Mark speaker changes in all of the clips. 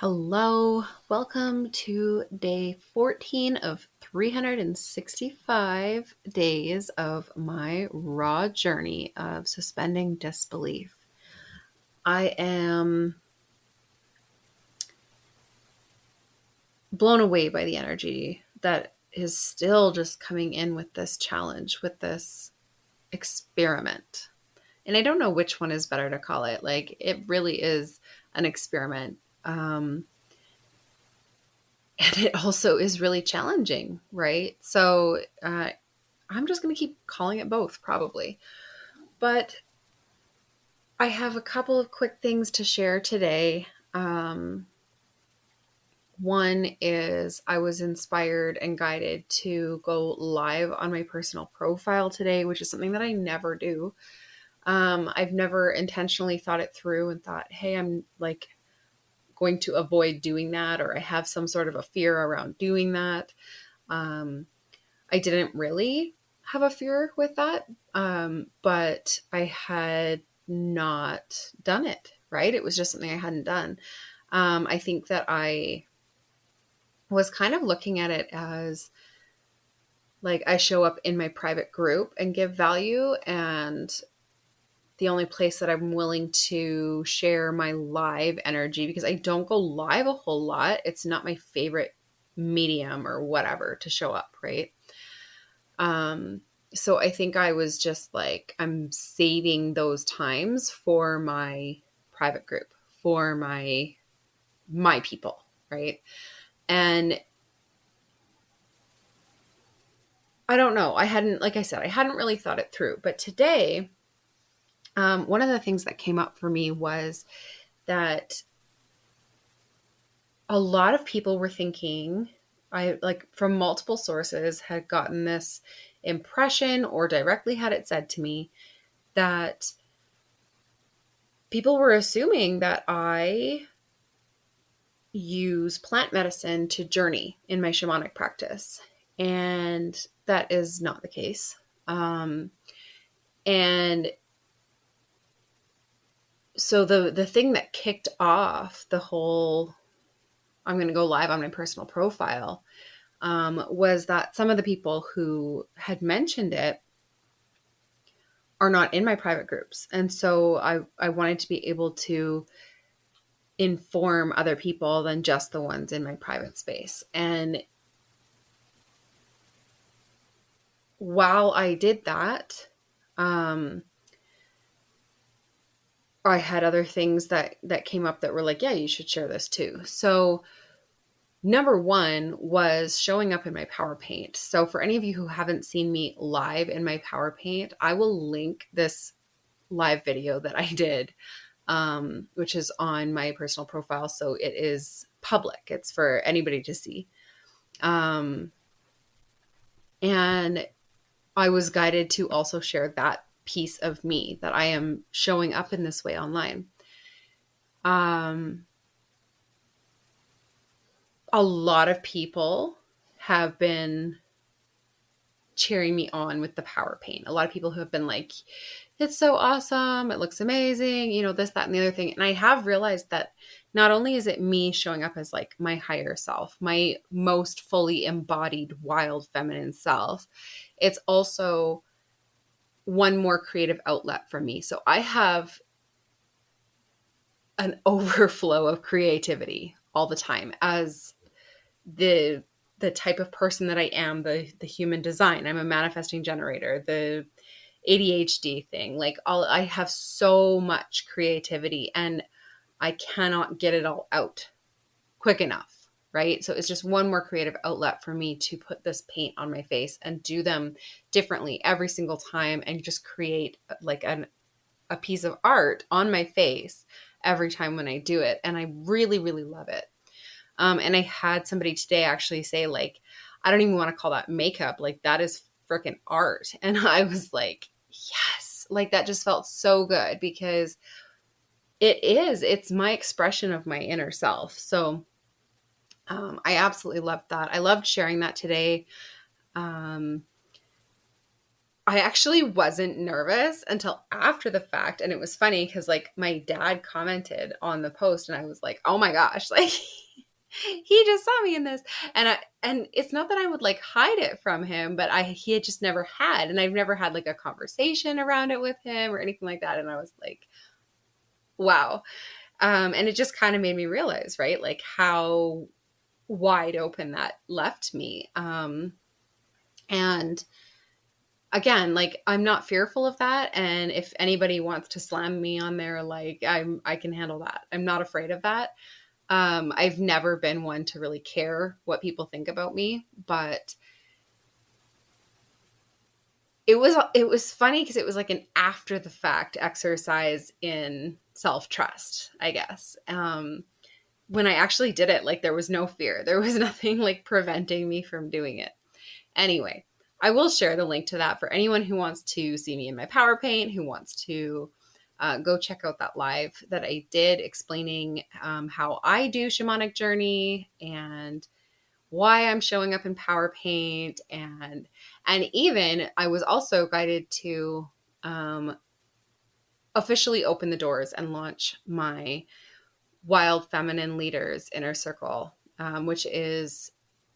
Speaker 1: Hello, welcome to day 14 of 365 days of my raw journey of suspending disbelief. I am blown away by the energy that is still just coming in with this challenge, with this experiment. And I don't know which one is better to call it. Like, it really is an experiment. And it also is really challenging, right? So I'm just going to keep calling it both, probably. But I have a couple of quick things to share today. One is I was inspired and guided to go live on my personal profile today, which is something that I never do. I've never intentionally thought it through and thought, hey, I'm like going to avoid doing that, or I have some sort of a fear around doing that. I didn't really have a fear with that, but I had not done it, right? It was just something I hadn't done. I think that I was kind of looking at it as like I show up in my private group and give value, and the only place that I'm willing to share my live energy, because I don't go live a whole lot. It's not my favorite medium or whatever to show up, right? So I think I was just like, I'm saving those times for my private group, for my people, right? And I don't know. Like I said, I hadn't really thought it through. But today, one of the things that came up for me was that a lot of people were thinking, I like from multiple sources had gotten this impression or directly had it said to me that people were assuming that I use plant medicine to journey in my shamanic practice. And that is not the case. And so the thing that kicked off the whole, I'm going to go live on my personal profile, was that some of the people who had mentioned it are not in my private groups. And so I wanted to be able to inform other people than just the ones in my private space. And while I did that, I had other things that came up that were like, yeah, you should share this too. So number one was showing up in my Power Paint. So for any of you who haven't seen me live in my Power Paint, I will link this live video that I did, which is on my personal profile. So it is public. It's for anybody to see. And I was guided to also share that piece of me, that I am showing up in this way online. A lot of people have been cheering me on with the Power Paint. A lot of people who have been like, it's so awesome, it looks amazing, you know, this, that, and the other thing. And I have realized that not only is it me showing up as like my higher self, my most fully embodied wild feminine self, it's also one more creative outlet for me. So I have an overflow of creativity all the time as the type of person that I am, the human design. I'm a manifesting generator, the ADHD thing, like I have so much creativity and I cannot get it all out quick enough, right? So it's just one more creative outlet for me to put this paint on my face and do them differently every single time and just create like a piece of art on my face every time when I do it. And I really, really love it. And I had somebody today actually say, like, I don't even want to call that makeup. Like, that is freaking art. And I was like, yes, like that just felt so good because it's my expression of my inner self. So I absolutely loved that. I loved sharing that today. I actually wasn't nervous until after the fact. And it was funny because like my dad commented on the post and I was like, oh my gosh, like he just saw me in this. And it's not that I would like hide it from him, but he had just never had, and I've never had like a conversation around it with him or anything like that. And I was like, wow. And it just kind of made me realize, right, like how wide open that left me. And again, like I'm not fearful of that. And if anybody wants to slam me on there, like I can handle that. I'm not afraid of that. I've never been one to really care what people think about me, but it was funny because it was like an after the fact exercise in self-trust, I guess. When I actually did it, like there was no fear. There was nothing like preventing me from doing it. Anyway, I will share the link to that for anyone who wants to see me in my power paint, who wants to go check out that live that I did explaining how I do shamanic journey and why I'm showing up in power paint. And even I was also guided to officially open the doors and launch my Wild Feminine Leaders Inner Circle, which is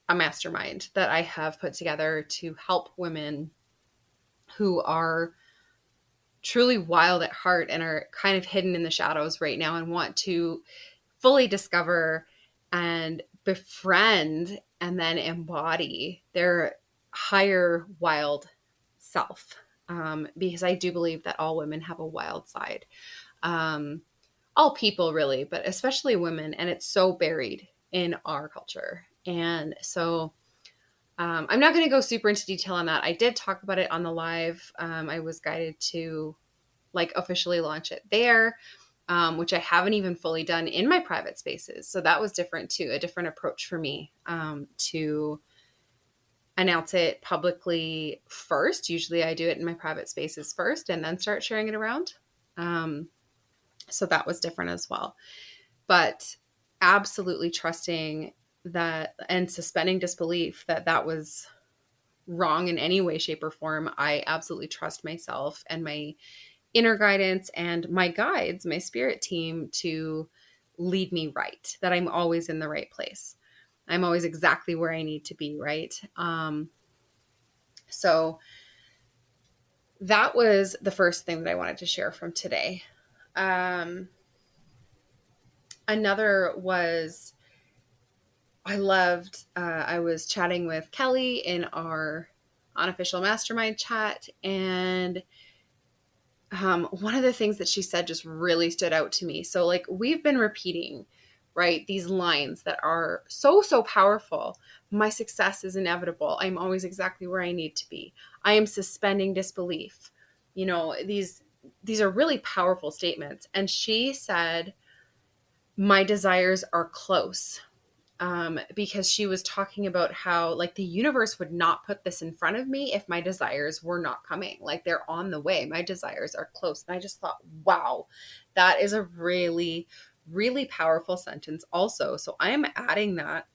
Speaker 1: a mastermind that I have put together to help women who are truly wild at heart and are kind of hidden in the shadows right now and want to fully discover and befriend and then embody their higher wild self. Because I do believe that all women have a wild side. All people really, but especially women. And it's so buried in our culture. And so I'm not going to go super into detail on that. I did talk about it on the live. I was guided to like officially launch it there, which I haven't even fully done in my private spaces. So that was different too, a different approach for me to announce it publicly first. Usually I do it in my private spaces first and then start sharing it around. So that was different as well. But absolutely trusting that and suspending disbelief that that was wrong in any way, shape, or form. I absolutely trust myself and my inner guidance and my guides, my spirit team, to lead me right, that I'm always in the right place. I'm always exactly where I need to be, right? So that was the first thing that I wanted to share from today. Another was I was chatting with Kelly in our unofficial mastermind chat, and one of the things that she said just really stood out to me. So like we've been repeating, right, these lines that are so, so powerful. My success is inevitable. I'm always exactly where I need to be. I am suspending disbelief. You know, these are really powerful statements. And she said, my desires are close. Because she was talking about how like the universe would not put this in front of me if my desires were not coming. Like they're on the way. My desires are close. And I just thought, wow, that is a really, really powerful sentence also. So I am adding that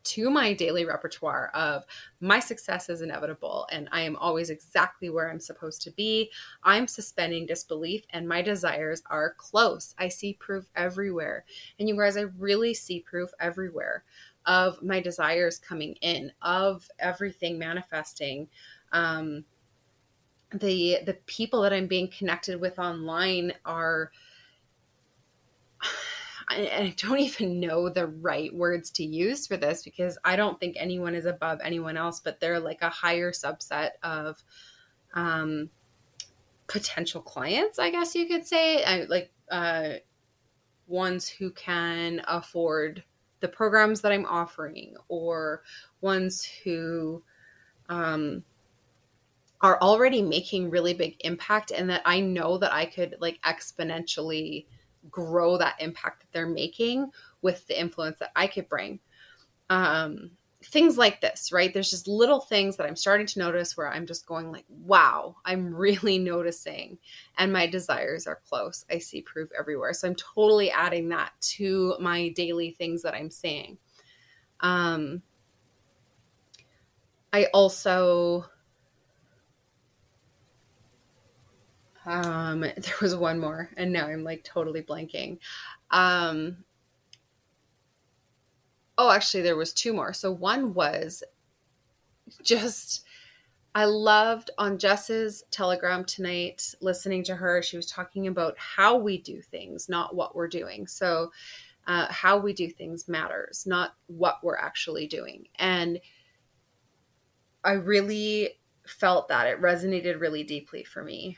Speaker 1: to my daily repertoire of my success is inevitable and I am always exactly where I'm supposed to be. I'm suspending disbelief and my desires are close. I see proof everywhere. And you guys, I really see proof everywhere of my desires coming in, of everything manifesting. The people that I'm being connected with online are, I don't even know the right words to use for this because I don't think anyone is above anyone else, but they're like a higher subset of potential clients, I guess you could say, ones who can afford the programs that I'm offering, or ones who are already making really big impact, and that I know that I could like exponentially grow that impact that they're making with the influence that I could bring. Things like this, right? There's just little things that I'm starting to notice where I'm just going like, wow, I'm really noticing, and my desires are close. I see proof everywhere. So I'm totally adding that to my daily things that I'm saying. I also There was one more, and now I'm like totally blanking. Um, oh, actually, there was two more. So one was just, I loved on Jess's Telegram tonight, listening to her. She was talking about how we do things, not what we're doing. So how we do things matters, not what we're actually doing. And I really felt that it resonated really deeply for me.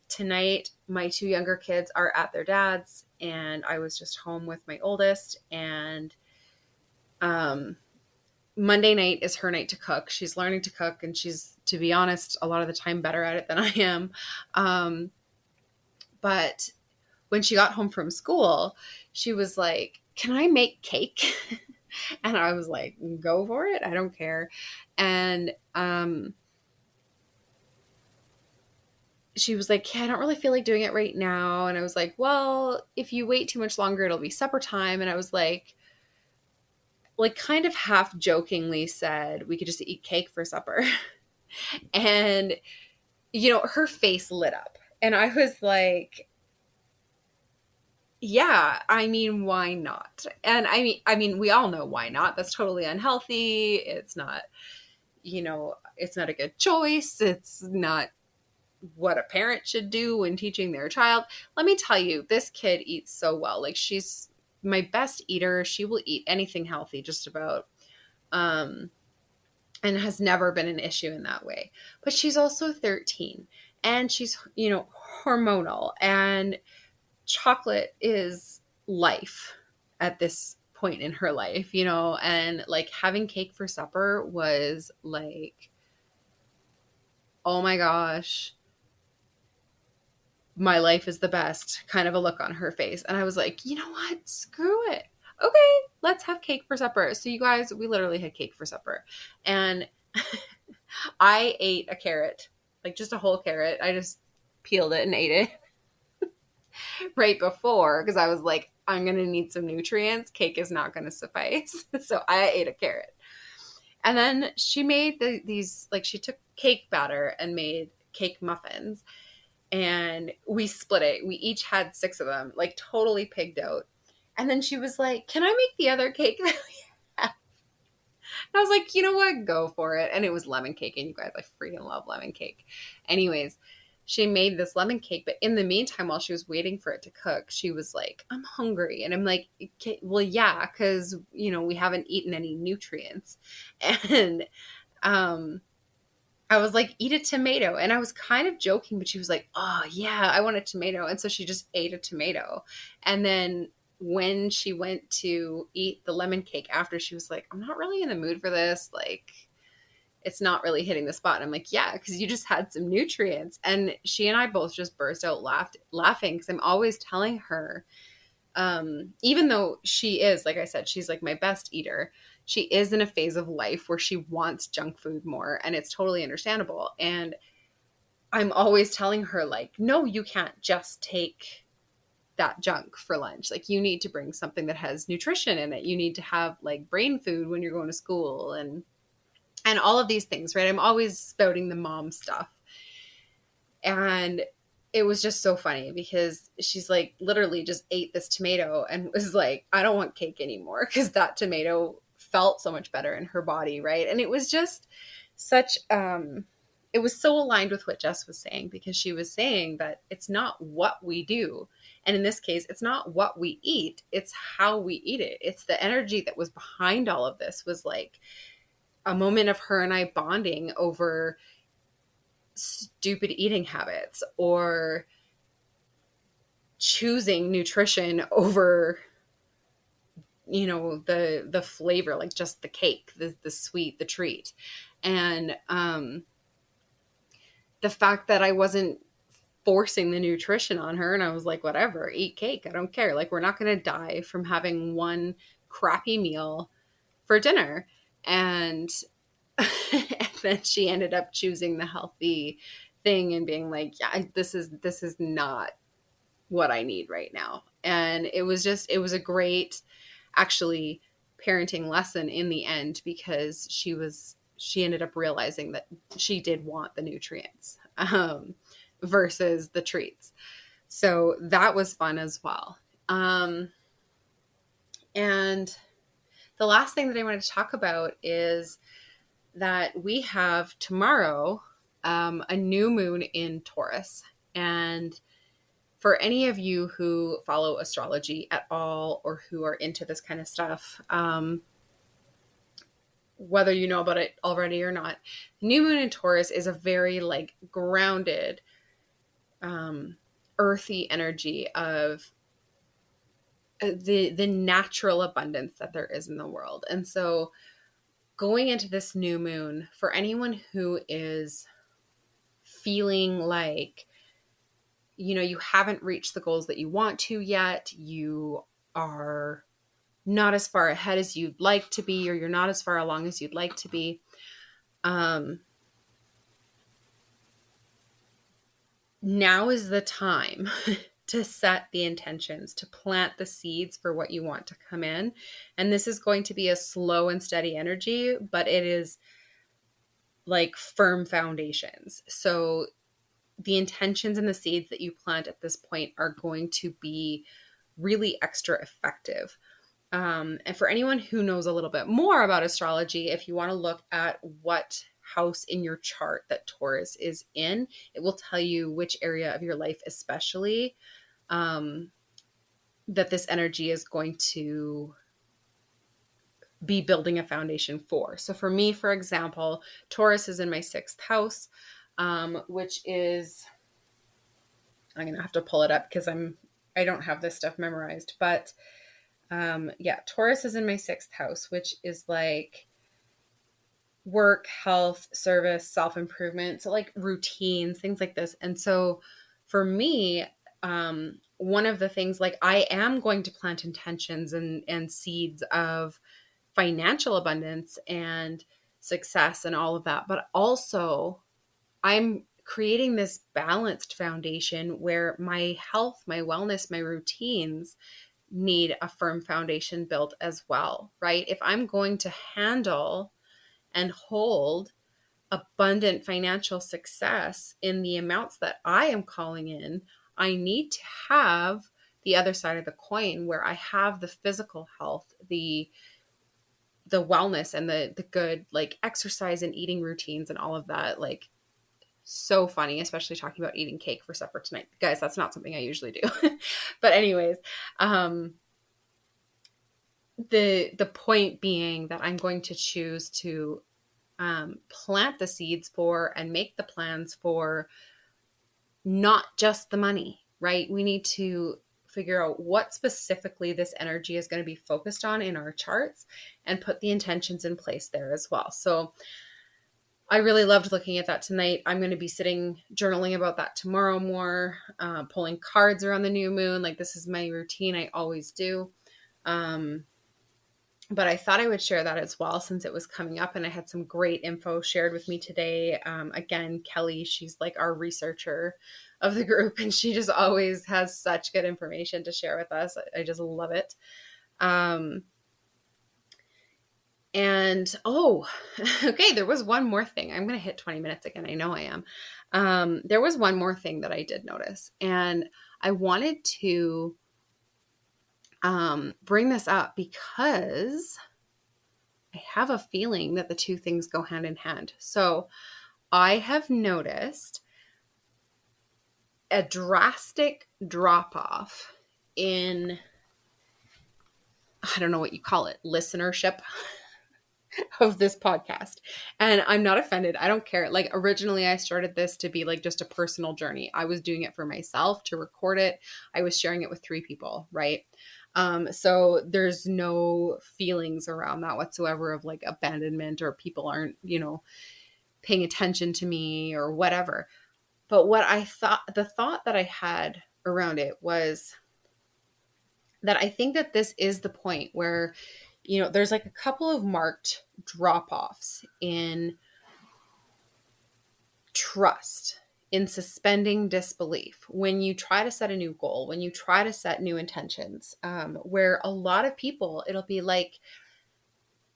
Speaker 1: Tonight, my two younger kids are at their dad's, and I was just home with my oldest. And Monday night is her night to cook. She's learning to cook, and she's, to be honest, a lot of the time better at it than I am. But when she got home from school, she was like, "Can I make cake?" And I was like, "Go for it. I don't care." And she was like, "Yeah, I don't really feel like doing it right now." And I was like, "Well, if you wait too much longer, it'll be supper time." And I was like kind of half jokingly said, "We could just eat cake for supper." And, her face lit up. And I was like, yeah, I mean, why not? And I mean, we all know why not. That's totally unhealthy. It's not, it's not a good choice. It's not what a parent should do when teaching their child. Let me tell you, this kid eats so well. Like, she's my best eater. She will eat anything healthy, just about. And has never been an issue in that way. But she's also 13, and she's, hormonal, and chocolate is life at this point in her life, and like having cake for supper was like, oh my gosh, my life is the best kind of a look on her face. And I was like, you know what? Screw it. Okay, let's have cake for supper. So you guys, we literally had cake for supper. And I ate a carrot, like just a whole carrot. I just peeled it and ate it right before, because I was like, I'm going to need some nutrients. Cake is not going to suffice. So I ate a carrot. And then she made she took cake batter and made cake muffins. And we split it. We each had 6 of them, like totally pigged out. And then she was like, "Can I make the other cake that we have?" And I was like, "You know what? Go for it." And it was lemon cake. And you guys, I freaking love lemon cake. Anyways, she made this lemon cake. But in the meantime, while she was waiting for it to cook, she was like, "I'm hungry." And I'm like, "Well, yeah, because, we haven't eaten any nutrients." And I was like, "Eat a tomato." And I was kind of joking, but she was like, "Oh, yeah, I want a tomato." And so she just ate a tomato. And then when she went to eat the lemon cake after, she was like, "I'm not really in the mood for this. Like, it's not really hitting the spot." And I'm like, "Yeah, because you just had some nutrients." And she and I both just burst out laughing, because I'm always telling her, even though she is, like I said, she's like my best eater, she is in a phase of life where she wants junk food more, and it's totally understandable. And I'm always telling her, like, no, you can't just take that junk for lunch. Like, you need to bring something that has nutrition in it. You need to have like brain food when you're going to school, and all of these things, right? I'm always spouting the mom stuff. And it was just so funny, because she's like literally just ate this tomato and was like, "I don't want cake anymore," because that tomato felt so much better in her body, right? And it was just such it was so aligned with what Jess was saying, because she was saying that it's not what we do, and in this case, it's not what we eat, it's how we eat it. It's the energy that was behind all of this, was like a moment of her and I bonding over stupid eating habits, or choosing nutrition over, the flavor, like just the cake, the sweet, the treat. And the fact that I wasn't forcing the nutrition on her, and I was like, whatever, eat cake, I don't care. Like, we're not going to die from having one crappy meal for dinner. And and then she ended up choosing the healthy thing and being like, yeah, this is not what I need right now. And it was a great, actually, parenting lesson in the end, because she ended up realizing that she did want the nutrients. versus the treats. So that was fun as well. And the last thing that I wanted to talk about is that we have tomorrow a new moon in Taurus. And for any of you who follow astrology at all or who are into this kind of stuff, whether you know about it already or not, new moon in Taurus is a very like grounded, earthy energy of the natural abundance that there is in the world. And so going into this new moon, for anyone who is feeling like, you know, you haven't reached the goals that you want to yet, you are not as far ahead as you'd like to be, or you're not as far along as you'd like to be, now is the time to set the intentions, to plant the seeds for what you want to come in. And this is going to be a slow and steady energy, but it is like firm foundations. So the intentions and the seeds that you plant at this point are going to be really extra effective. And for anyone who knows a little bit more about astrology, if you want to look at what house in your chart that Taurus is in, it will tell you which area of your life especially that this energy is going to be building a foundation for. So for me, for example, Taurus is in my 6th house, which is, I'm going to have to pull it up because I don't have this stuff memorized, but yeah, Taurus is in my 6th house, which is like work, health, service, self-improvement. So like routines, things like this. And so for me, one of the things, like I am going to plant intentions and seeds of financial abundance and success and all of that. But also I'm creating this balanced foundation where my health, my wellness, my routines need a firm foundation built as well, right? If I'm going to handle and hold abundant financial success in the amounts that I am calling in, I need to have the other side of the coin where I have the physical health, the wellness and the good like exercise and eating routines and all of that. Like so funny, especially talking about eating cake for supper tonight. Guys, that's not something I usually do. But anyways, the point being that I'm going to choose to plant the seeds for and make the plans for not just the money, right? We need to figure out what specifically this energy is going to be focused on in our charts and put the intentions in place there as well. So I really loved looking at that tonight. I'm going to be sitting journaling about that tomorrow more, pulling cards around the new moon. Like this is my routine. I always do. But I thought I would share that as well since it was coming up and I had some great info shared with me today. Again, Kelly, she's like our researcher of the group and she just always has such good information to share with us. I just love it. And okay, there was one more thing. I'm going to hit 20 minutes again. I know I am. There was one more thing that I did notice and I wanted to bring this up because I have a feeling that the two things go hand in hand. So I have noticed a drastic drop off in, I don't know what you call it, listenership of this podcast. And I'm not offended. I don't care. Like originally I started this to be like just a personal journey. I was doing it for myself to record it. I was sharing it with 3 people, right? So there's no feelings around that whatsoever of like abandonment or people aren't, you know, paying attention to me or whatever. But what I thought, the thought that I had around it was that I think that this is the point where, you know, there's like a couple of marked drop-offs in trust, in suspending disbelief, when you try to set a new goal, when you try to set new intentions, where a lot of people, it'll be like,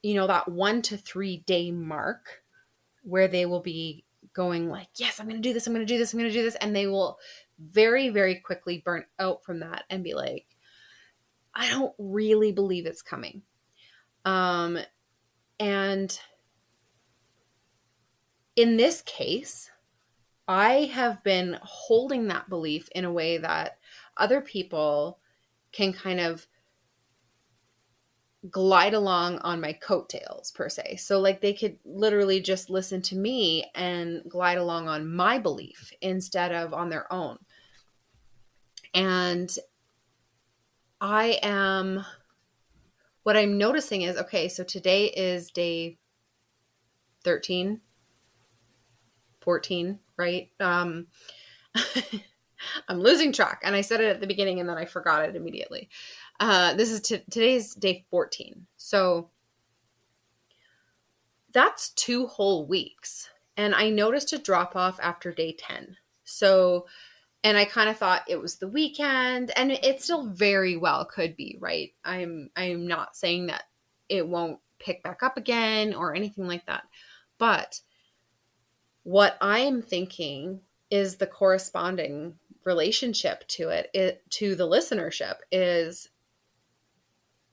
Speaker 1: you know, that 1 to 3 day mark where they will be going like, yes, I'm going to do this. I'm going to do this. I'm going to do this. And they will very, very quickly burn out from that and be like, I don't really believe it's coming. And in this case, I have been holding that belief in a way that other people can kind of glide along on my coattails per se. So like they could literally just listen to me and glide along on my belief instead of on their own. And what I'm noticing is, okay, so today is day 13, 14, right? I'm losing track, and I said it at the beginning and then I forgot it immediately. Today's day 14. So that's 2 whole weeks. And I noticed a drop off after day 10. So, and I kind of thought it was the weekend, and it still very well could be, right? I'm not saying that it won't pick back up again or anything like that. But what I am thinking is the corresponding relationship to to the listenership is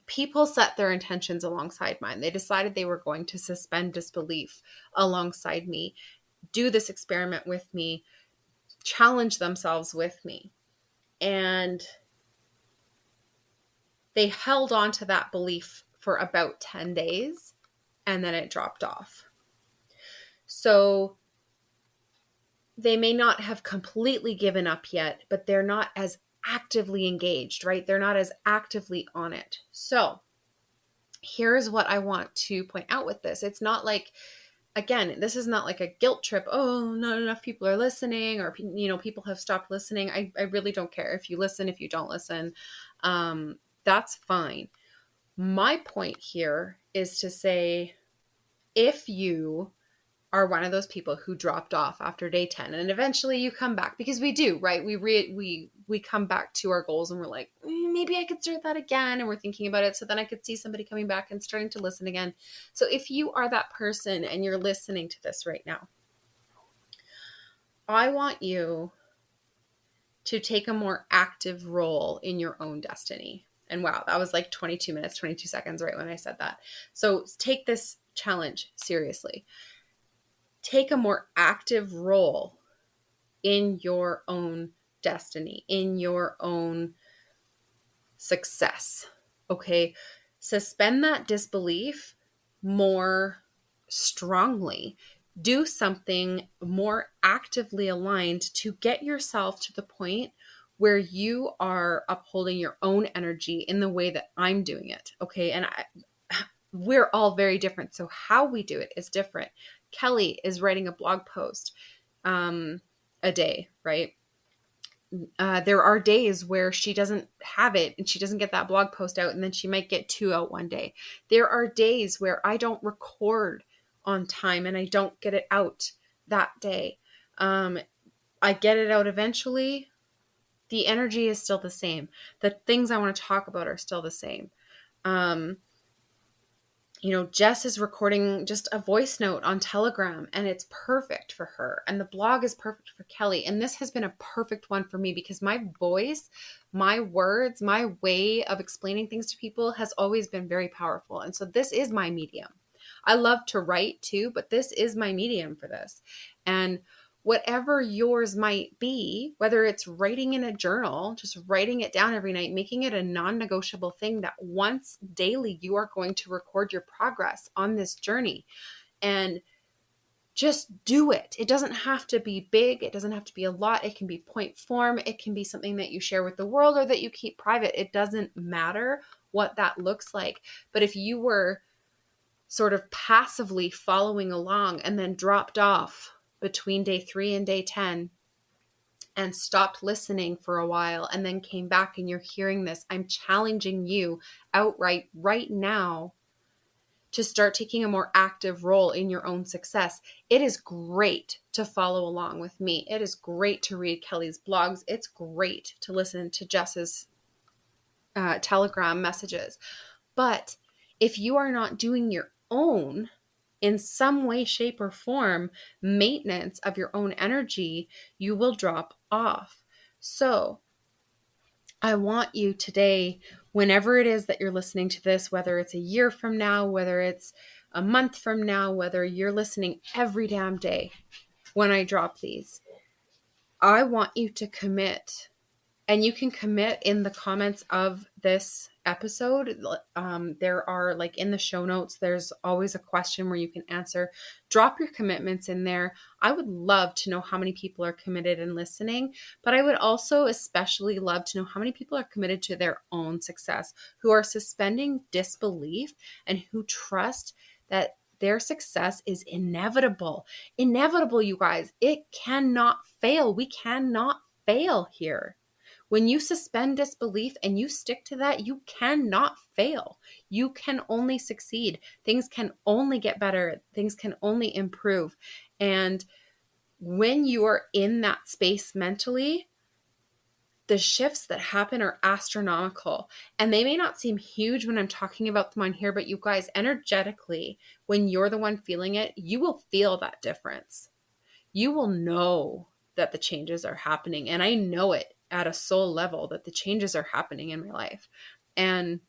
Speaker 1: people set their intentions alongside mine. They decided they were going to suspend disbelief alongside me, do this experiment with me, challenge themselves with me. And they held on to that belief for about 10 days, and then it dropped off. So they may not have completely given up yet, but they're not as actively engaged, right? They're not as actively on it. So here's what I want to point out with this. It's not like, again, this is not like a guilt trip. Oh, not enough people are listening, or, people have stopped listening. I really don't care if you listen, if you don't listen. That's fine. My point here is to say, if you are one of those people who dropped off after day 10 and eventually you come back, because we do, right? We come back to our goals and we're like, maybe I could start that again. And we're thinking about it. So then I could see somebody coming back and starting to listen again. So if you are that person and you're listening to this right now, I want you to take a more active role in your own destiny. And wow, that was like 22 minutes, 22 seconds right when I said that. So take this challenge seriously. Take a more active role in your own destiny, in your own success. Okay. Suspend that disbelief more strongly. Do something more actively aligned to get yourself to the point where you are upholding your own energy in the way that I'm doing it. Okay. And we're all very different. So how we do it is different. Kelly is writing a blog post a day, right? There are days where she doesn't have it and she doesn't get that blog post out, and then she might get 2 out one day. There are days where I don't record on time and I don't get it out that day. I get it out eventually. The energy is still the same. The things I want to talk about are still the same. Jess is recording just a voice note on Telegram, and it's perfect for her. And the blog is perfect for Kelly. And this has been a perfect one for me because my voice, my words, my way of explaining things to people has always been very powerful. And so this is my medium. I love to write too, but this is my medium for this. And whatever yours might be, whether it's writing in a journal, just writing it down every night, making it a non-negotiable thing that once daily you are going to record your progress on this journey, and just do it. It doesn't have to be big. It doesn't have to be a lot. It can be point form. It can be something that you share with the world or that you keep private. It doesn't matter what that looks like. But if you were sort of passively following along and then dropped off between day 3 and day 10 and stopped listening for a while and then came back and you're hearing this, I'm challenging you outright right now to start taking a more active role in your own success. It is great to follow along with me. It is great to read Kelly's blogs. It's great to listen to Jess's Telegram messages. But if you are not doing your own, in some way, shape, or form, maintenance of your own energy, you will drop off. So I want you today, whenever it is that you're listening to this, whether it's a year from now, whether it's a month from now, whether you're listening every damn day when I drop these, I want you to commit. And you can commit in the comments of this episode. There are, like, in the show notes, there's always a question where you can answer. Drop your commitments in there. I would love to know how many people are committed and listening, but I would also especially love to know how many people are committed to their own success, who are suspending disbelief and who trust that their success is inevitable. Inevitable, you guys. It cannot fail. We cannot fail here. When you suspend disbelief and you stick to that, you cannot fail. You can only succeed. Things can only get better. Things can only improve. And when you are in that space mentally, the shifts that happen are astronomical. And they may not seem huge when I'm talking about them on here, but you guys, energetically, when you're the one feeling it, you will feel that difference. You will know that the changes are happening. And I know it at a soul level, that the changes are happening in my life. And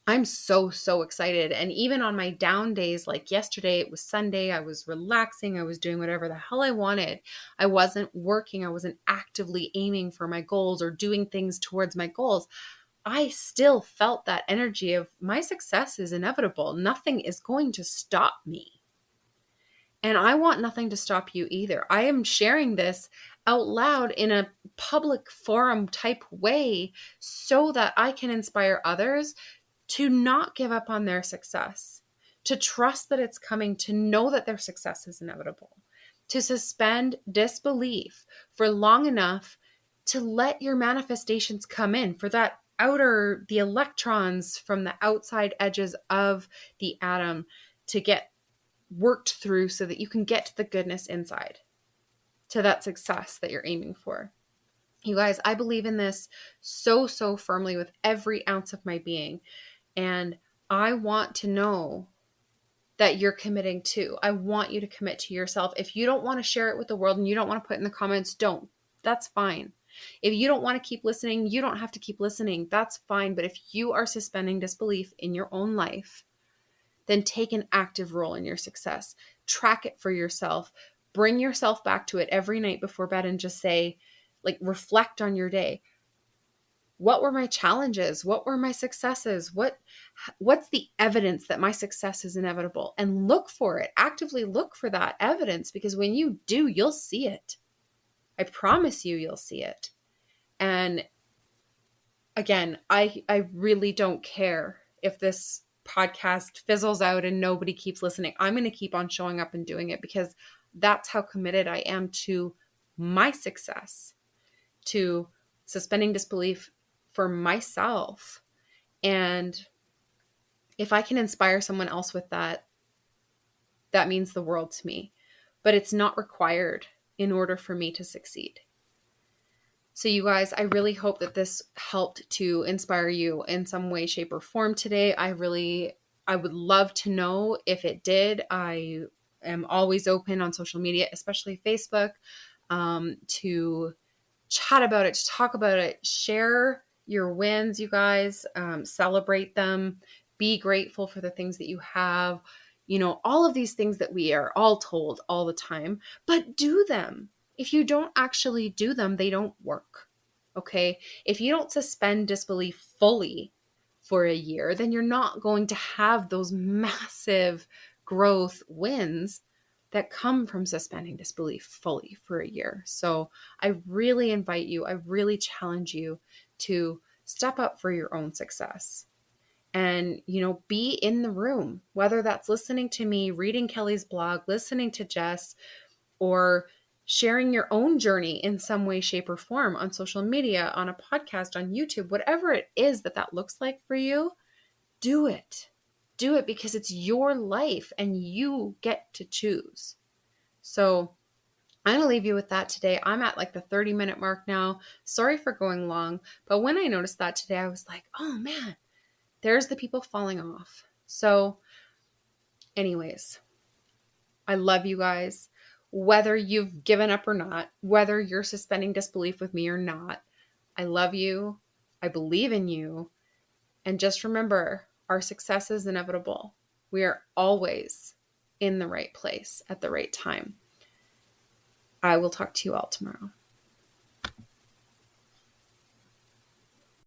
Speaker 1: I'm so, so excited. And even on my down days, like yesterday, it was Sunday, I was relaxing, I was doing whatever the hell I wanted. I wasn't working, I wasn't actively aiming for my goals or doing things towards my goals. I still felt that energy of my success is inevitable. Nothing is going to stop me. And I want nothing to stop you either. I am sharing this out loud in a public forum type way so that I can inspire others to not give up on their success, to trust that it's coming, to know that their success is inevitable, to suspend disbelief for long enough to let your manifestations come in, for that the electrons from the outside edges of the atom to get worked through so that you can get to the goodness inside, to that success that you're aiming for. You guys, I believe in this so, so firmly with every ounce of my being. And I want to know that you're committing too. I want you to commit to yourself. If you don't want to share it with the world and you don't want to put it in the comments, don't. That's fine. If you don't want to keep listening, you don't have to keep listening. That's fine. But if you are suspending disbelief in your own life, then take an active role in your success. Track it for yourself. Bring yourself back to it every night before bed and just say, like, reflect on your day. What were my challenges? What were my successes? What's the evidence that my success is inevitable? And look for it. Actively look for that evidence, because when you do, you'll see it. I promise you'll see it. And again, I really don't care if this podcast fizzles out and nobody keeps listening. I'm going to keep on showing up and doing it, because that's how committed I am to my success, to suspending disbelief for myself. And if I can inspire someone else with that, that means the world to me. But it's not required in order for me to succeed. So you guys, I really hope that this helped to inspire you in some way, shape, or form today. I would love to know if it did. I am always open on social media, especially Facebook, to chat about it, to talk about it, share your wins, you guys, celebrate them, be grateful for the things that you have, all of these things that we are all told all the time, but do them. If you don't actually do them, they don't work. Okay. If you don't suspend disbelief fully for a year, then you're not going to have those massive growth wins that come from suspending disbelief fully for a year. So I really invite you, I really challenge you to step up for your own success and, be in the room, whether that's listening to me, reading Kelly's blog, listening to Jess, or sharing your own journey in some way, shape, or form on social media, on a podcast, on YouTube, whatever it is that looks like for you, do it. Do it, because it's your life and you get to choose. So I'm going to leave you with that today. I'm at like the 30-minute mark now. Sorry for going long, but when I noticed that today, I was like, oh man, there's the people falling off. So anyways, I love you guys. Whether you've given up or not, whether you're suspending disbelief with me or not, I love you. I believe in you. And just remember, our success is inevitable. We are always in the right place at the right time. I will talk to you all tomorrow.